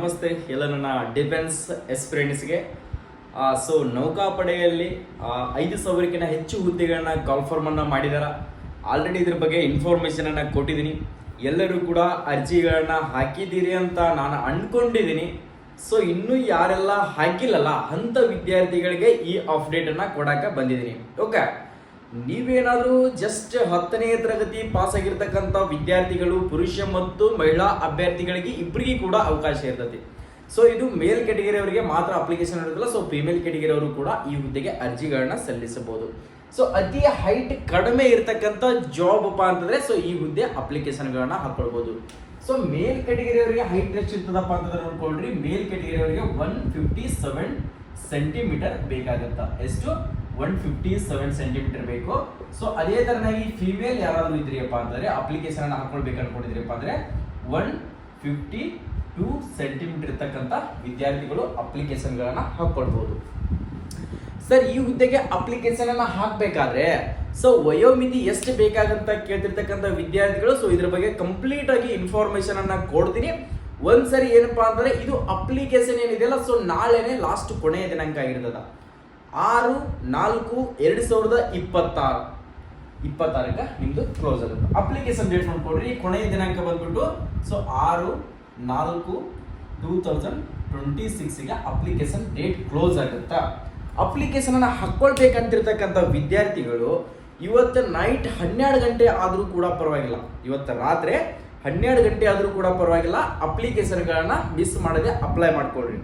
ನಮಸ್ತೆ ಎಲ್ಲ ನನ್ನ ಡಿಫೆನ್ಸ್ ಎಸ್ಪಿರೆಂಟ್ಸ್ಗೆ. ಸೊ ನೌಕಾಪಡೆಯಲ್ಲಿ 5,000ಕ್ಕಿಂತ ಹೆಚ್ಚು ಹುದ್ದೆಗಳನ್ನ ಕಾಲ್ಫಾರ್ಮನ್ನು ಮಾಡಿದ್ದಾರೆ. ಆಲ್ರೆಡಿ ಇದ್ರ ಬಗ್ಗೆ ಇನ್ಫಾರ್ಮೇಷನನ್ನು ಕೊಟ್ಟಿದ್ದೀನಿ. ಎಲ್ಲರೂ ಕೂಡ ಅರ್ಜಿಗಳನ್ನ ಹಾಕಿದ್ದೀರಿ ಅಂತ ನಾನು ಅಂದ್ಕೊಂಡಿದ್ದೀನಿ. ಸೊ ಇನ್ನೂ ಯಾರೆಲ್ಲ ಹಾಕಿಲ್ಲಲ್ಲ ಅಂಥ ವಿದ್ಯಾರ್ಥಿಗಳಿಗೆ ಈ ಅಪ್ಡೇಟನ್ನು ಕೊಡೋಕೆ ಬಂದಿದ್ದೀನಿ. ಓಕೆ, ನೀವೇನಾದರೂ ಜಸ್ಟ್ 10ನೇ ತರಗತಿ ಪಾಸ್ ಆಗಿರ್ತಕ್ಕಂಥ ವಿದ್ಯಾರ್ಥಿಗಳು, ಪುರುಷ ಮತ್ತು ಮಹಿಳಾ ಅಭ್ಯರ್ಥಿಗಳಿಗೆ ಇಬ್ಬರಿಗೆ ಕೂಡ ಅವಕಾಶ ಇರ್ತದೆ. ಸೊ ಇದು ಮೇಲ್ ಕ್ಯಾಟಗರಿ ಅವರಿಗೆ ಮಾತ್ರ ಅಪ್ಲಿಕೇಶನ್ ಇರೋದಿಲ್ಲ. ಸೊ ಫಿಮೇಲ್ ಕ್ಯಾಟಗರಿ ಅವರು ಕೂಡ ಈ ಹುದ್ದೆಗೆ ಅರ್ಜಿಗಳನ್ನ ಸಲ್ಲಿಸಬಹುದು. ಸೊ ಅತಿ ಹೈಟ್ ಕಡಿಮೆ ಇರತಕ್ಕಂಥ ಜಾಬ್ ಅಪ್ಪ ಅಂತಂದ್ರೆ ಸೊ ಈ ಹುದ್ದೆ ಅಪ್ಲಿಕೇಶನ್ಗಳನ್ನ ಹಾಕೊಳ್ಬಹುದು. ಸೊ ಮೇಲ್ ಕ್ಯಾಟಗರಿ ಅವರಿಗೆ ಹೈಟ್ ಎಷ್ಟು ಇರ್ತದಪ್ಪ ಅಂತಂದ್ರೆ ನೋಡ್ಕೊಳ್ರಿ, ಮೇಲ್ ಕ್ಯಾಟಗರಿ ಅವರಿಗೆ 157 ಸೆಂಟಿಮೀಟರ್ ಬೇಕಾಗತ್ತ. ಎಷ್ಟು? 157 ಸೆಂಟಿಮೀಟರ್ ಬೇಕು. ಸೊ ಅದೇ ತರನಾಗಿ ಫಿಮೇಲ್ ಯಾರಾದ್ರೂ ಇದ್ರಿಯಪ್ಪ ಅಂತಂದ್ರೆ ಅಪ್ಲಿಕೇಶನ್ ಅನ್ನ ಹಾಕೊಳ್ಬೇಕು ಅನ್ಕೊಂಡಿದ್ರಪ್ಪ ಅಂದ್ರೆ 152 ಸೆಂಟಿಮೀಟರ್ ಇರ್ತಕ್ಕಂಥ ವಿದ್ಯಾರ್ಥಿಗಳು ಅಪ್ಲಿಕೇಶನ್ ಗಳನ್ನ ಹಾಕೊಳ್ಬಹುದು. ಸರ್, ಈ ಹುದ್ದೆಗೆ ಅಪ್ಲಿಕೇಶನ್ ಅನ್ನ ಹಾಕ್ಬೇಕಾದ್ರೆ ಸೊ ವಯೋಮಿತಿ ಎಷ್ಟು ಬೇಕಾಗಂತ ಕೇಳ್ತಿರ್ತಕ್ಕಂಥ ವಿದ್ಯಾರ್ಥಿಗಳು, ಸೊ ಇದ್ರ ಬಗ್ಗೆ ಕಂಪ್ಲೀಟ್ ಆಗಿ ಇನ್ಫಾರ್ಮೇಶನ್ ಅನ್ನ ಕೊಡ್ತೀನಿ. ಒಂದ್ಸರಿ ಏನಪ್ಪಾ ಅಂತಂದ್ರೆ ಇದು ಅಪ್ಲಿಕೇಶನ್ ಏನಿದೆಯಲ್ಲ, ಸೊ ನಾಳೆನೆ ಲಾಸ್ಟ್ ಕೊನೆಯ ದಿನಾಂಕ ಆಗಿರ್ತದ. 6/4/2026 ನಿಮ್ದು ಕ್ಲೋಸ್ ಆಗುತ್ತೆ. ಅಪ್ಲಿಕೇಶನ್ ಡೇಟ್ ನೋಡ್ಕೊಡ್ರಿ, ಕೊನೆಯ ದಿನಾಂಕ ಬಂದ್ಬಿಟ್ಟು ಸೊ 6/4/2026 ಅಪ್ಲಿಕೇಶನ್ ಡೇಟ್ ಕ್ಲೋಸ್ ಆಗುತ್ತಾ. ಅಪ್ಲಿಕೇಶನ್ ಅನ್ನ ಹಾಕೊಳ್ಬೇಕಂತಿರ್ತಕ್ಕಂಥ ವಿದ್ಯಾರ್ಥಿಗಳು ಇವತ್ತು ನೈಟ್ 12 ಗಂಟೆ ಆದರೂ ಕೂಡ ಪರವಾಗಿಲ್ಲ, ಇವತ್ತು ರಾತ್ರಿ 12 ಗಂಟೆ ಆದರೂ ಕೂಡ ಪರವಾಗಿಲ್ಲ, ಅಪ್ಲಿಕೇಶನ್ಗಳನ್ನ ಮಿಸ್ ಮಾಡದೆ ಅಪ್ಲೈ ಮಾಡ್ಕೊಳ್ರಿ.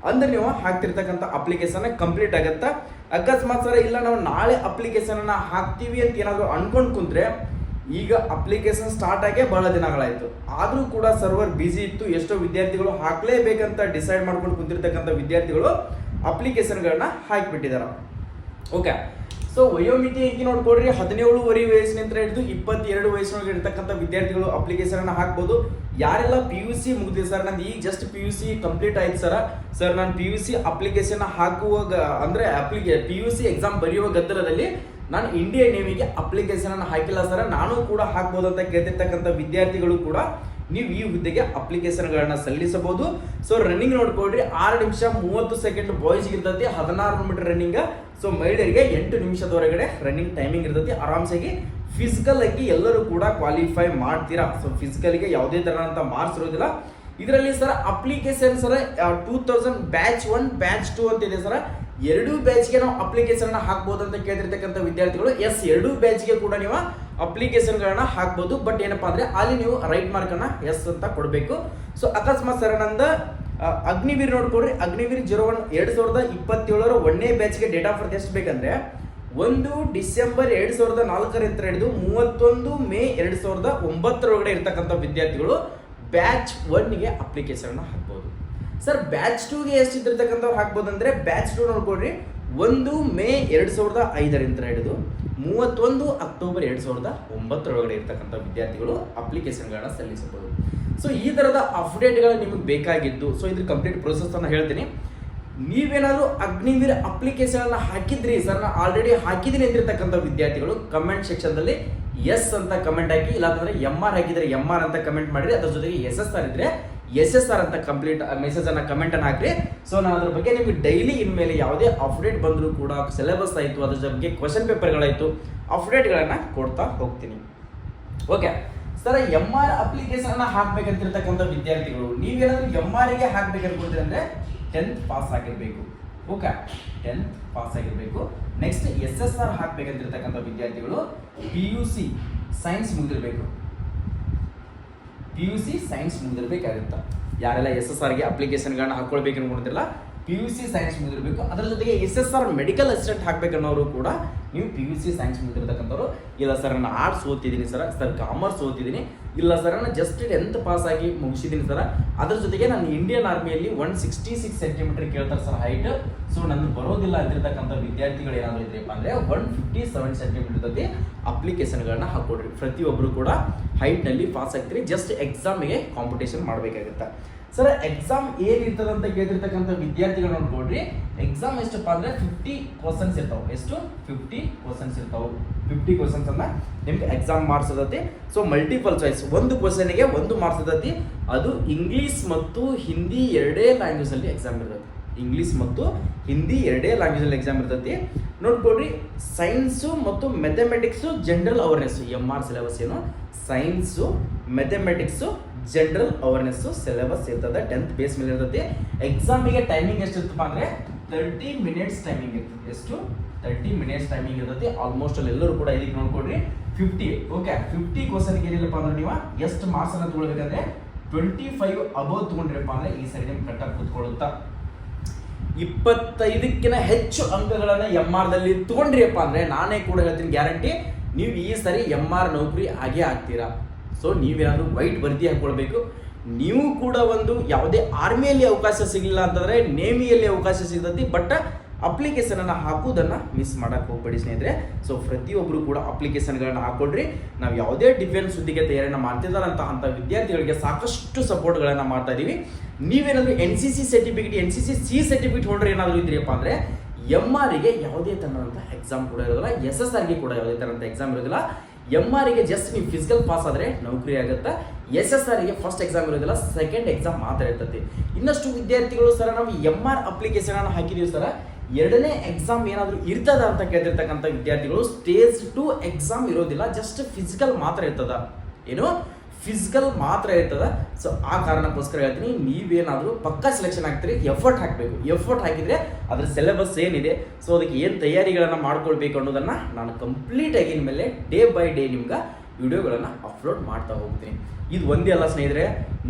ಅಂದ್ರೆ ನೀವು ಹಾಕ್ತಿರ್ತಕ್ಕಂಥ ಅಪ್ಲಿಕೇಶನ್ ಕಂಪ್ಲೀಟ್ ಆಗುತ್ತಾ. ಅಕಸ್ಮಾತ್ ಸರ ಇಲ್ಲ ನಾವು ನಾಳೆ ಅಪ್ಲಿಕೇಶನ್ ಅನ್ನ ಹಾಕ್ತೀವಿ ಅಂತ ಏನಾದರೂ ಅನ್ಕೊಂಡ್ ಕುಂತ್ರೆ, ಈಗ ಅಪ್ಲಿಕೇಶನ್ ಸ್ಟಾರ್ಟ್ ಆಗೇ ಬಹಳ ದಿನಗಳಾಯ್ತು, ಆದ್ರೂ ಕೂಡ ಸರ್ವರ್ ಬಿಸಿ ಇತ್ತು. ಎಷ್ಟೋ ವಿದ್ಯಾರ್ಥಿಗಳು ಹಾಕ್ಲೇಬೇಕಂತ ಡಿಸೈಡ್ ಮಾಡ್ಕೊಂಡು ಕುಂತಿರ್ತಕ್ಕಂಥ ವಿದ್ಯಾರ್ಥಿಗಳು ಅಪ್ಲಿಕೇಶನ್ಗಳನ್ನ ಹಾಕಿಬಿಟ್ಟಿದ್ದಾರೆ. ಓಕೆ, ಸೊ ವಯೋಮಿತಿ ಹೆಂಗೆ ನೋಡ್ಕೊಡ್ರಿ, 17 ವಯಸ್ಸಿನಿಂದ ಹಿಡಿದು 22 ವಯಸ್ಸಿನೊಳಗೆ ಇರ್ತಕ್ಕಂಥ ವಿದ್ಯಾರ್ಥಿಗಳು ಅಪ್ಲಿಕೇಶನ್ ಅನ್ನ ಹಾಕ್ಬೋದು. ಯಾರೆಲ್ಲ PUC ಮುಗಿದಿದೆ ಸರ್, ನಂದು ಈಗ ಜಸ್ಟ್ PUC ಕಂಪ್ಲೀಟ್ ಆಯ್ತು ಸರ್ ನಾನು PUC ಅಪ್ಲಿಕೇಶನ್ ಹಾಕುವಾಗ ಅಂದ್ರೆ PUC ಎಕ್ಸಾಮ್ ಬರೆಯುವ ಗದ್ದಲದಲ್ಲಿ ನಾನು ಇಂಡಿಯನ್ ನೇವಿಗೆ ಅಪ್ಲಿಕೇಶನ್ ಅನ್ನು ಹಾಕಿಲ್ಲ ಸರ್, ನಾನು ಕೂಡ ಹಾಕ್ಬೋದು ಅಂತ ಕೇಳ್ತಿರ್ತಕ್ಕಂಥ ವಿದ್ಯಾರ್ಥಿಗಳು ಕೂಡ ನೀವು ಈ ಹುದ್ದೆಗೆ ಅಪ್ಲಿಕೇಶನ್ಗಳನ್ನ ಸಲ್ಲಿಸಬಹುದು. ಸೊ ರನ್ನಿಂಗ್ ನೋಡ್ಕೊಳ್ರಿ, 6 ನಿಮಿಷ 30 ಸೆಕೆಂಡ್ ಬಾಯ್ಸ್ಗೆ ಇರ್ತೈತಿ, 16 ಮೀಟರ್ ರನ್ನಿಂಗ್. ಸೊ ಮಹಿಳೆಯರಿಗೆ 8 ನಿಮಿಷದವರೆಗಡೆ ರನ್ನಿಂಗ್ ಟೈಮಿಂಗ್ ಇರ್ತೈತಿ. ಆರಾಮ್ಸಾಗಿ ಫಿಸಿಕಲ್ ಆಗಿ ಎಲ್ಲರೂ ಕೂಡ ಕ್ವಾಲಿಫೈ ಮಾಡ್ತೀರಾ. ಸೊ ಫಿಸಿಕಲ್ಗೆ ಯಾವುದೇ ತರಹಂತ ಮಾರ್ಕ್ಸ್ ಇರೋದಿಲ್ಲ ಇದರಲ್ಲಿ sir. Application sir 2000 batch 1 batch 2 ಅಂತ ಇದೆ ಸರ್. 2 ಬ್ಯಾಚ್ಗೆ ನಾವು ಅಪ್ಲಿಕೇಶನ್ ಹಾಕ್ಬೋದು ಅಂತ ಕೇಳ್ತಿರ್ತಕ್ಕಂಥ ವಿದ್ಯಾರ್ಥಿಗಳು, ಎಸ್ 2 ಬ್ಯಾಚ್ಗೆ ಕೂಡ ನೀವು ಅಪ್ಲಿಕೇಶನ್ಗಳನ್ನ ಹಾಕ್ಬೋದು. ಬಟ್ ಏನಪ್ಪಾ ಅಂದ್ರೆ ಅಲ್ಲಿ ನೀವು ರೈಟ್ ಮಾರ್ಕ್ ಅನ್ನ ಎಸ್ ಅಂತ ಕೊಡಬೇಕು. ಸೊ ಅಕಸ್ಮಾತ್ ಸರ್ ನಂದು ಅಗ್ನಿವೀರ್ ನೋಡ್ಕೊಡ್ರಿ, ಅಗ್ನಿವೀರ್ 01 2027 1ನೇ ಬ್ಯಾಚ್ಗೆ ಡೇಟ್ ಆಫ್ ಬರ್ತ್ ಎಷ್ಟು ಬೇಕಂದ್ರೆ 1 ಡಿಸೆಂಬರ್ 2004 ಹಿಡಿದು 31 ಮೇ 2009 ಇರ್ತಕ್ಕಂಥ ವಿದ್ಯಾರ್ಥಿಗಳು ಬ್ಯಾಚ್ 1ಗೆ ಅಪ್ಲಿಕೇಶನ್ ಹಾಕ್ಬೋದು. ಸರ್ ಬ್ಯಾಚ್ 2ಗೆ ಎಷ್ಟು ಇದ್ದಿರ್ತಕ್ಕಂಥವ್ರು ಹಾಕ್ಬೋದು ಅಂದ್ರೆ ಬ್ಯಾಚ್ 2 ನೋಡ್ಕೊಡ್ರಿ, 1 ಮೇ 2005 ಹಿಡಿದು 31 ಅಕ್ಟೋಬರ್ 2009 ಇರ್ತಕ್ಕಂಥ ವಿದ್ಯಾರ್ಥಿಗಳು ಅಪ್ಲಿಕೇಶನ್ಗಳನ್ನ ಸಲ್ಲಿಸಬಹುದು. ಸೊ ಈ ತರದ ಅಪ್ಡೇಟ್ಗಳು ನಿಮಗೆ ಬೇಕಾಗಿದ್ದು, ಸೊ ಇದ್ರ ಕಂಪ್ಲೀಟ್ ಪ್ರೊಸೆಸ್ ಅನ್ನ ಹೇಳ್ತೀನಿ. ನೀವೇನಾದ್ರೂ ಅಗ್ನಿವೀರ್ ಅಪ್ಲಿಕೇಶನ್ ಅನ್ನ ಹಾಕಿದ್ರಿ ಸರ್, ನಾನು ಆಲ್ರೆಡಿ ಹಾಕಿದ್ದೀನಿ ಅಂತಿರ್ತಕ್ಕಂಥ ವಿದ್ಯಾರ್ಥಿಗಳು ಕಮೆಂಟ್ ಸೆಕ್ಷನ್ ದಲ್ಲಿ ಎಸ್ ಅಂತ ಕಮೆಂಟ್ ಹಾಕಿ, ಇಲ್ಲಾಂದ್ರೆ MR ಹಾಕಿದ್ರೆ MR ಅಂತ ಕಮೆಂಟ್ ಮಾಡಿರಿ. ಅದ್ರ ಜೊತೆಗೆ SSR ಇದ್ರೆ SSR ಅಂತ ಕಂಪ್ಲೀಟ್ ಮೆಸೇಜ್ ಅನ್ನ ಕಮೆಂಟ್ ಅನ್ನ ಹಾಕ್ರಿ. ಸೊ ನಾನು ಅದ್ರ ಬಗ್ಗೆ ನಿಮ್ಗೆ ಡೈಲಿ ಇನ್ಮೇಲೆ ಯಾವುದೇ ಅಪ್ಡೇಟ್ ಬಂದರೂ ಕೂಡ ಸಿಲೆಬಸ್ ಆಯಿತು, ಅದ್ರ ಬಗ್ಗೆ ಕ್ವಶನ್ ಪೇಪರ್ಗಳಾಯಿತು, ಅಪ್ಡೇಟ್ಗಳನ್ನ ಕೊಡ್ತಾ ಹೋಗ್ತೀನಿ. ಓಕೆ ಸರ್, MR ಅಪ್ಲಿಕೇಶನ್ ಅನ್ನ ಹಾಕ್ಬೇಕಂತಿರ್ತಕ್ಕಂಥ ವಿದ್ಯಾರ್ಥಿಗಳು ನೀವೇನಾದ್ರೂ MR ಗೆ ಹಾಕ್ಬೇಕು ಅನ್ಕೊಳ್ತೀರಿ ಅಂದ್ರೆ 10th ಪಾಸ್ ಆಗಿರ್ಬೇಕು. ಓಕೆ, 10th ಪಾಸ್ ಆಗಿರ್ಬೇಕು. ನೆಕ್ಸ್ಟ್ SSR ಹಾಕ್ಬೇಕಂತಿರ್ತಕ್ಕಂಥ ವಿದ್ಯಾರ್ಥಿಗಳು PUC ಸೈನ್ಸ್ ಮುಗಿದಿರ್ಬೇಕು. PUC ಸೈನ್ಸ್ ಮುಗಿದಿರ್ಬೇಕಾಗುತ್ತಾ. ಯಾರೆಲ್ಲ SSR ಗೆ ಅಪ್ಲಿಕೇಶನ್ಗಳನ್ನ ಹಾಕೊಳ್ಬೇಕು ಅನ್ಕೊಂಡಿರಲ್ಲ, PUC ಸೈನ್ಸ್ ಮುಗಿದಿರ್ಬೇಕು. ಅದರ ಜೊತೆಗೆ SSR ಮೆಡಿಕಲ್ ಅಸಿಸ್ಟೆಂಟ್ ಹಾಕ್ಬೇಕನ್ನೋರು ಕೂಡ ನೀವು PUC ಸೈನ್ಸ್ ಮುಗಿದಿರ್ತಕ್ಕಂಥವ್ರು. ಇಲ್ಲ ಸರ್ ನಾನು ಆರ್ಟ್ಸ್ ಓದ್ತಿದ್ದೀನಿ ಸರ್ ಕಾಮರ್ಸ್ ಓದ್ತಿದ್ದೀನಿ, ಇಲ್ಲ ಸರ್ ನಾನು ಜಸ್ಟ್ 10th ಪಾಸ್ ಆಗಿ ಮುಗಿಸಿದ್ದೀನಿ ಸರ್. ಅದ್ರ ಜೊತೆಗೆ ನಾನು ಇಂಡಿಯನ್ ಆರ್ಮಿಯಲ್ಲಿ 166 ಸೆಂಟಿಮೀಟರ್ ಕೇಳ್ತಾರೆ ಸರ್ ಹೈಟ್. ಸೊ ನನ್ನ ಬರೋದಿಲ್ಲ ಅಂತಿರ್ತಕ್ಕಂಥ ವಿದ್ಯಾರ್ಥಿಗಳು ಏನಾದರೂ ಇದ್ರಪ್ಪ ಅಂದ್ರೆ 157 ಸೆಂಟಿಮೀಟರ್ ಜೊತೆ ಅಪ್ಲಿಕೇಶನ್ಗಳನ್ನ ಹಾಕೊಡ್ರಿ. ಪ್ರತಿಯೊಬ್ಬರು ಕೂಡ ಹೈಟ್ನಲ್ಲಿ ಪಾಸ್ ಆಗ್ತೀರಿ, ಜಸ್ಟ್ ಎಕ್ಸಾಮಿಗೆ ಕಾಂಪಿಟೇಷನ್ ಮಾಡಬೇಕಾಗುತ್ತೆ. ಸರ್ ಎಕ್ಸಾಮ್ ಏನಿರ್ತದೆ ಅಂತ ಕೇಳಿರ್ತಕ್ಕಂಥ ವಿದ್ಯಾರ್ಥಿಗಳು ನೋಡ್ಕೊಡ್ರಿ, ಎಕ್ಸಾಮ್ ಎಷ್ಟಪ್ಪ ಅಂದ್ರೆ 50 ಕ್ವಶನ್ಸ್ ಇರ್ತಾವೆ. ಎಷ್ಟು? 50 ಕ್ವಶನ್ಸ್ ಇರ್ತಾವೆ. 50 ಕ್ವಶನ್ಸ್ ಅನ್ನ ನಿಮ್ಗೆ ಎಕ್ಸಾಮ್ ಮಾರ್ಕ್ಸ್ ಇರ್ತೈತಿ. ಸೊ ಮಲ್ಟಿಪಲ್ ಚಾಯ್ಸ್, ಒಂದು ಕ್ವಶನ್ಗೆ 1 ಮಾರ್ಕ್ಸ್ ಇರ್ತೈತಿ. ಅದು ಇಂಗ್ಲಿಷ್ ಮತ್ತು ಹಿಂದಿ ಎರಡೇ ಲ್ಯಾಂಗ್ವೇಜ್ ಅಲ್ಲಿ ಎಕ್ಸಾಮ್ ಇರ್ತೈತಿ. ಇಂಗ್ಲಿಷ್ ಮತ್ತು ಹಿಂದಿ ಎರಡೇ ಲ್ಯಾಂಗ್ವೇಜ್ ಅಲ್ಲಿ ಎಕ್ಸಾಮ್ ಇರ್ತೈತಿ. ನೋಡ್ಕೊಡ್ರಿ, ಸೈನ್ಸು ಮತ್ತು mathematics general awareness MR syllabus ಏನು, science mathematics general awareness syllabus ಇರ್ತದೆ. 10th ಬೇಸ್ ಮೇಲೆ ಇರ್ತೈತಿ. ಎಕ್ಸಾಮಿಗೆ ಟೈಮಿಂಗ್ ಎಷ್ಟಿರ್ತಪ್ಪ ಅಂದ್ರೆ 30 ಮಿನಿಟ್ಸ್ ಟೈಮಿಂಗ್ ಇರ್ತದೆ. ಎಷ್ಟು? 30 ಮಿನಿಟ್ಸ್ ಟೈಮಿಂಗ್ ಇರ್ತೈತಿ. ಆಲ್ಮೋಸ್ಟ್ ಅಲ್ಲಿ ಎಲ್ಲರೂ ಕೂಡ ಇದಕ್ಕೆ ನೋಡ್ಕೊಡ್ರಿ 50. ಓಕೆ, 50 ಕ್ವಶನ್ಗೆ ಏನಿಲ್ಲಪ್ಪ ಅಂದ್ರೆ ನೀವು ಎಷ್ಟು ಮಾರ್ಕ್ಸ್ ಅನ್ನ ತಗೊಳ್ಬೇಕಂದ್ರೆ 25 ಅಬೌವ್ ತಗೊಂಡ್ರಪ್ಪ ಅಂದ್ರೆ ಈ ಸರಿ ನಿಮ್ಗೆ ಕಟ್ಟಾಗಿ ಕೂತ್ಕೊಳ್ಳುತ್ತಾ. 25ಕ್ಕಿಂತ ಹೆಚ್ಚು ಅಂಕಗಳನ್ನ MR ದಲ್ಲಿ ತಗೊಂಡ್ರಿಯಪ್ಪ ಅಂದ್ರೆ ನಾನೇ ಕೂಡ ಹೇಳ್ತೀನಿ, ಗ್ಯಾರಂಟಿ ನೀವು ಈ ಸರಿ MR ನೌಕರಿ ಆಗೇ ಆಗ್ತೀರಾ. ಸೊ ನೀವೇನಾದ್ರೂ ವೈಟ್ ಬರ್ದಿ ಹಾಕೊಳ್ಬೇಕು. ನೀವು ಕೂಡ ಒಂದು ಯಾವುದೇ ಆರ್ಮಿಯಲ್ಲಿ ಅವಕಾಶ ಸಿಗಲಿಲ್ಲ ಅಂತಂದ್ರೆ ನೇವಿಯಲ್ಲಿ ಅವಕಾಶ ಸಿಗ್ತೈತಿ. ಬಟ್ ಅಪ್ಲಿಕೇಶನ್ ಅನ್ನ ಹಾಕುವುದನ್ನ ಮಿಸ್ ಮಾಡಕ್ ಹೋಗ್ಬೇಡಿ ಸ್ನೇಹಿತರೆ. ಸೊ ಪ್ರತಿಯೊಬ್ಬರು ಕೂಡ ಅಪ್ಲಿಕೇಶನ್ಗಳನ್ನ ಹಾಕೊಳ್ರಿ. ನಾವು ಯಾವುದೇ ಡಿಫೆನ್ಸ್ ಹುದ್ದೆಗೆ ತಯಾರಿನ ಮಾಡ್ತಿದ್ದಾರಂತ ವಿದ್ಯಾರ್ಥಿಗಳಿಗೆ ಸಾಕಷ್ಟು ಸಪೋರ್ಟ್ಗಳನ್ನ ಮಾಡ್ತಾ ಇದೀವಿ. ನೀವೇನಾದ್ರೂ NCC certificate, NCC C certificate holder ಏನಾದ್ರು ಇದ್ರಿಯಪ್ಪ ಅಂದ್ರೆ MR ಗೆ ಯಾವುದೇ ತರದಂತ ಎಕ್ಸಾಮ್ ಕೂಡ ಇರೋದಿಲ್ಲ. SSR ಗೆ ಕೂಡ ಯಾವುದೇ ತರದಂತ ಎಕ್ಸಾಮ್ ಇರೋದಿಲ್ಲ. MR ಗೆ ಜಸ್ಟ್ ನೀವು ಫಿಸಿಕಲ್ ಪಾಸ್ ಆದ್ರೆ ನೌಕರಿ ಆಗುತ್ತೆ. SSR ಗೆ ಫಸ್ಟ್ ಎಕ್ಸಾಮ್ ಇರೋದಿಲ್ಲ, ಸೆಕೆಂಡ್ ಎಕ್ಸಾಮ್ ಮಾತ್ರ ಇರ್ತೈತಿ. ಇನ್ನಷ್ಟು ವಿದ್ಯಾರ್ಥಿಗಳು ಸರ್ ನಾವು MR ಅಪ್ಲಿಕೇಶನ್ ಅನ್ನು ಹಾಕಿದೀವಿ ಸರ್, ಎರಡನೇ ಎಕ್ಸಾಮ್ ಏನಾದರೂ ಇರ್ತದ ಅಂತ ಕೇಳ್ತಿರ್ತಕ್ಕಂಥ ವಿದ್ಯಾರ್ಥಿಗಳು, ಸ್ಟೇಜ್ 2 ಎಕ್ಸಾಮ್ ಇರೋದಿಲ್ಲ, ಜಸ್ಟ್ ಫಿಸಿಕಲ್ ಮಾತ್ರ ಇರ್ತದ. ಏನು? ಫಿಸಿಕಲ್ ಮಾತ್ರ ಇರ್ತದ. ಸೊ ಆ ಕಾರಣಕ್ಕೋಸ್ಕರ ಹೇಳ್ತೀನಿ, ನೀವೇನಾದರೂ ಪಕ್ಕಾ ಸೆಲೆಕ್ಷನ್ ಆಗ್ತೀರಿ, ಎಫರ್ಟ್ ಹಾಕಬೇಕು. ಎಫರ್ಟ್ ಹಾಕಿದ್ರೆ ಅದ್ರ ಸಿಲೆಬಸ್ ಏನಿದೆ, ಸೊ ಅದಕ್ಕೆ ಏನು ತಯಾರಿಗಳನ್ನು ಮಾಡ್ಕೊಳ್ಬೇಕು ಅನ್ನೋದನ್ನ ನಾನು ಕಂಪ್ಲೀಟ್ ಆಗಿ ಇನ್ಮೇಲೆ ಡೇ ಬೈ ಡೇ ನಿಮ್ಗೆ ವಿಡಿಯೋಗಳನ್ನು ಅಪ್ಲೋಡ್ ಮಾಡ್ತಾ ಹೋಗ್ತೀನಿ. ಇದು ಒಂದೇ ಅಲ್ಲ ಸ್ನೇಹಿತರೆ,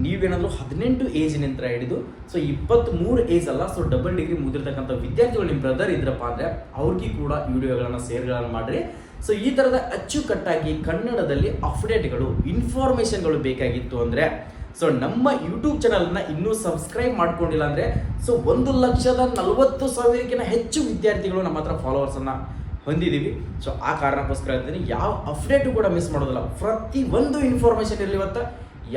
ನೀವೇನಾದರೂ 18 ಏಜಿನಿಂದ ಹಿಡಿದು ಸೊ 23 ಏಜ್ ಅಲ್ಲ, ಸೊ ಡಬಲ್ ಡಿಗ್ರಿ ಮುಗಿದಿರ್ತಕ್ಕಂಥ ವಿದ್ಯಾರ್ಥಿಗಳು ನಿಮ್ಮ ಬ್ರದರ್ ಇದ್ರಪ್ಪ ಅಂದರೆ ಅವ್ರಿಗೆ ಕೂಡ ವಿಡಿಯೋಗಳನ್ನು ಶೇರ್ಗಳನ್ನು ಮಾಡಿರಿ. ಸೊ ಈ ಥರದ ಅಚ್ಚುಕಟ್ಟಾಗಿ ಕನ್ನಡದಲ್ಲಿ ಅಪ್ಡೇಟ್ಗಳು, ಇನ್ಫಾರ್ಮೇಷನ್ಗಳು ಬೇಕಾಗಿತ್ತು ಅಂದರೆ ಸೊ ನಮ್ಮ ಯೂಟ್ಯೂಬ್ ಚಾನಲ್ನ ಇನ್ನೂ ಸಬ್ಸ್ಕ್ರೈಬ್ ಮಾಡ್ಕೊಂಡಿಲ್ಲ ಅಂದರೆ ಸೊ 1,40,000 ಹೆಚ್ಚು ವಿದ್ಯಾರ್ಥಿಗಳು ನಮ್ಮ ಹತ್ರ ಫಾಲೋವರ್ಸನ್ನು ಹೊಂದಿದ್ದೀವಿ. ಸೊ ಆ ಕಾರಣಕ್ಕೋಸ್ಕರ ಹೇಳ್ತೀನಿ, ಯಾವ ಅಪ್ಡೇಟು ಕೂಡ ಮಿಸ್ ಮಾಡೋದಿಲ್ಲ. ಪ್ರತಿ ಒಂದು ಇನ್ಫಾರ್ಮೇಷನ್ ಇರಲಿ, ಇವತ್ತು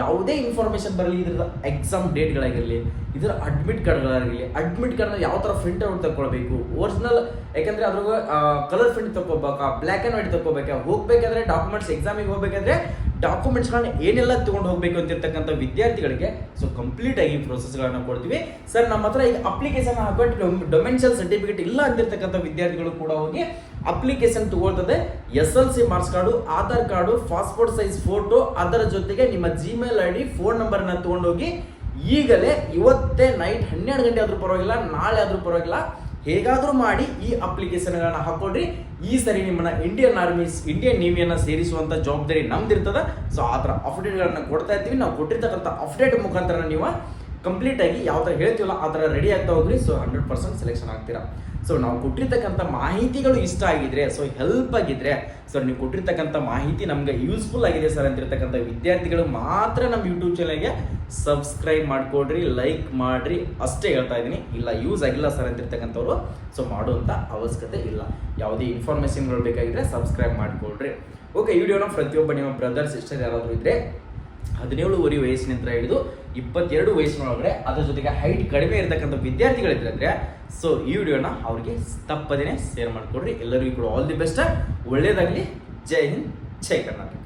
ಯಾವುದೇ ಇನ್ಫಾರ್ಮೇಷನ್ ಬರಲಿ, ಇದರ ಎಕ್ಸಾಮ್ ಡೇಟ್ಗಳಾಗಿರಲಿ, ಇದರ ಅಡ್ಮಿಟ್ ಕಾರ್ಡ್ಗಳಾಗಿರಲಿ, ಅಡ್ಮಿಟ್ ಕಾರ್ಡ್ನ ಯಾವ ಥರ ಪ್ರಿಂಟ್ ಔಟ್ ತಗೊಳ್ಬೇಕು, ಒರಿಜಿನಲ್, ಯಾಕಂದರೆ ಅದ್ರಾಗ ಕಲರ್ ಪ್ರಿಂಟ್ ತಗೋಬೇಕಾ, ಬ್ಲ್ಯಾಕ್ ಆ್ಯಂಡ್ ವೈಟ್ ತಗೋಬೇಕಾ, ಹೋಗ್ಬೇಕಾದ್ರೆ ಡಾಕ್ಯುಮೆಂಟ್ಸ್, ಎಕ್ಸಾಮಿಗೆ ಹೋಗ್ಬೇಕಾದ್ರೆ ಡಾಕ್ಯುಮೆಂಟ್ಸ್ಗಳನ್ನ ಏನೆಲ್ಲ ತೊಗೊಂಡು ಹೋಗಬೇಕು ಅಂತಿರ್ತಕ್ಕಂಥ ವಿದ್ಯಾರ್ಥಿಗಳಿಗೆ ಸೊ ಕಂಪ್ಲೀಟ್ ಆಗಿ ಪ್ರೋಸೆಸ್ಗಳನ್ನ ಕೊಡ್ತೀವಿ ಸರ್. ನಮ್ಮ ಹತ್ರ ಈಗ ಅಪ್ಲಿಕೇಶನ್ ಹಾಕೊಂಡು ಡೊಮೆನ್ಷಿಯಲ್ ಸರ್ಟಿಫಿಕೇಟ್ ಇಲ್ಲ ಅಂತಿರ್ತಕ್ಕಂಥ ವಿದ್ಯಾರ್ಥಿಗಳು ಕೂಡ ಹೋಗಿ ಅಪ್ಲಿಕೇಶನ್ ತಗೊಳ್ತದೆ. SLC marks card, Aadhaar card, passport size photo, ಅದರ ಜೊತೆಗೆ ನಿಮ್ಮ Gmail ID, ಫೋನ್ ನಂಬರ್ನ ತೊಗೊಂಡೋಗಿ ಈಗಲೇ ಇವತ್ತೇ ನೈಟ್ 12 ಗಂಟೆ ಆದರೂ ಪರವಾಗಿಲ್ಲ, ನಾಳೆ ಆದರೂ ಪರವಾಗಿಲ್ಲ, ಹೇಗಾದರೂ ಮಾಡಿ ಈ ಅಪ್ಲಿಕೇಶನ್ಗಳನ್ನ ಹಾಕೊಳ್ರಿ. ಈ ಸರಿ ನಿಮ್ಮನ್ನ ಇಂಡಿಯನ್ ನೇವಿಯನ್ನ ಸೇರಿಸುವಂತ ಜವಾಬ್ದಾರಿ ನಮ್ದಿರ್ತದ. ಸೊ ಆ ಥರ ಅಪ್ಡೇಟ್ಗಳನ್ನ ಕೊಡ್ತಾ ಇರ್ತೀವಿ. ನಾವು ಕೊಟ್ಟಿರ್ತಕ್ಕಂಥ ಅಪ್ಡೇಟ್ ಮುಖಾಂತರ ನೀವು ಕಂಪ್ಲೀಟ್ ಆಗಿ ಯಾವ ಥರ ಹೇಳ್ತೀವಲ್ಲ ಆ ಥರ ರೆಡಿ ಆಗ್ತಾ ಹೋಗ್ರಿ. ಸೊ 100% ಸೆಲೆಕ್ಷನ್ ಆಗ್ತೀರಾ. ಸೊ ನಾವು ಕೊಟ್ಟಿರ್ತಕ್ಕಂಥ ಮಾಹಿತಿಗಳು ಇಷ್ಟ ಆಗಿದ್ರೆ, ಸೊ ಹೆಲ್ಪ್ ಆಗಿದ್ರೆ, ಸರ್ ನೀವು ಕೊಟ್ಟಿರ್ತಕ್ಕಂಥ ಮಾಹಿತಿ ನಮ್ಗೆ ಯೂಸ್ಫುಲ್ ಆಗಿದೆ ಸರ್ ಅಂತಿರ್ತಕ್ಕಂಥ ವಿದ್ಯಾರ್ಥಿಗಳು ಮಾತ್ರ ನಮ್ಮ ಯೂಟ್ಯೂಬ್ ಚಾನಲ್ಗೆ ಸಬ್ಸ್ಕ್ರೈಬ್ ಮಾಡ್ಕೊಡ್ರಿ, ಲೈಕ್ ಮಾಡ್ರಿ ಅಷ್ಟೇ ಹೇಳ್ತಾ ಇದ್ದೀನಿ. ಇಲ್ಲ ಯೂಸ್ ಆಗಿಲ್ಲ ಸರ್ ಅಂತಿರ್ತಕ್ಕಂಥವ್ರು ಸೊ ಮಾಡುವಂಥ ಅವಶ್ಯಕತೆ ಇಲ್ಲ. ಯಾವುದೇ ಇನ್ಫಾರ್ಮೇಷನ್ಗಳು ಬೇಕಾಗಿದ್ರೆ ಸಬ್ಸ್ಕ್ರೈಬ್ ಮಾಡಿಕೊಡ್ರಿ. ಓಕೆ, ಈ ವಿಡಿಯೋನ ಪ್ರತಿಯೊಬ್ಬ ನಿಮ್ಮ ಬ್ರದರ್ ಸಿಸ್ಟರ್ ಯಾರಾದರೂ ಇದ್ದರೆ 17 ವಯಸ್ಸಿನಿಂದ ಹಿಡಿದು 22 ವಯಸ್ಸಿನೊಳಗಡೆ, ಅದರ ಜೊತೆಗೆ ಹೈಟ್ ಕಡಿಮೆ ಇರತಕ್ಕಂಥ ವಿದ್ಯಾರ್ಥಿಗಳಿದ್ರೆ ಅಂದರೆ ಸೊ ಈ ವಿಡಿಯೋನ ಅವ್ರಿಗೆ ತಪ್ಪದೇನೆ ಶೇರ್ ಮಾಡಿಕೊಡ್ರಿ. ಎಲ್ಲರಿಗೂ ಕೂಡ ಆಲ್ ದಿ ಬೆಸ್ಟ್, ಒಳ್ಳೇದಾಗಲಿ. ಜೈ ಹಿಂದ್, ಜೈ ಕರ್ನಾಟಕ.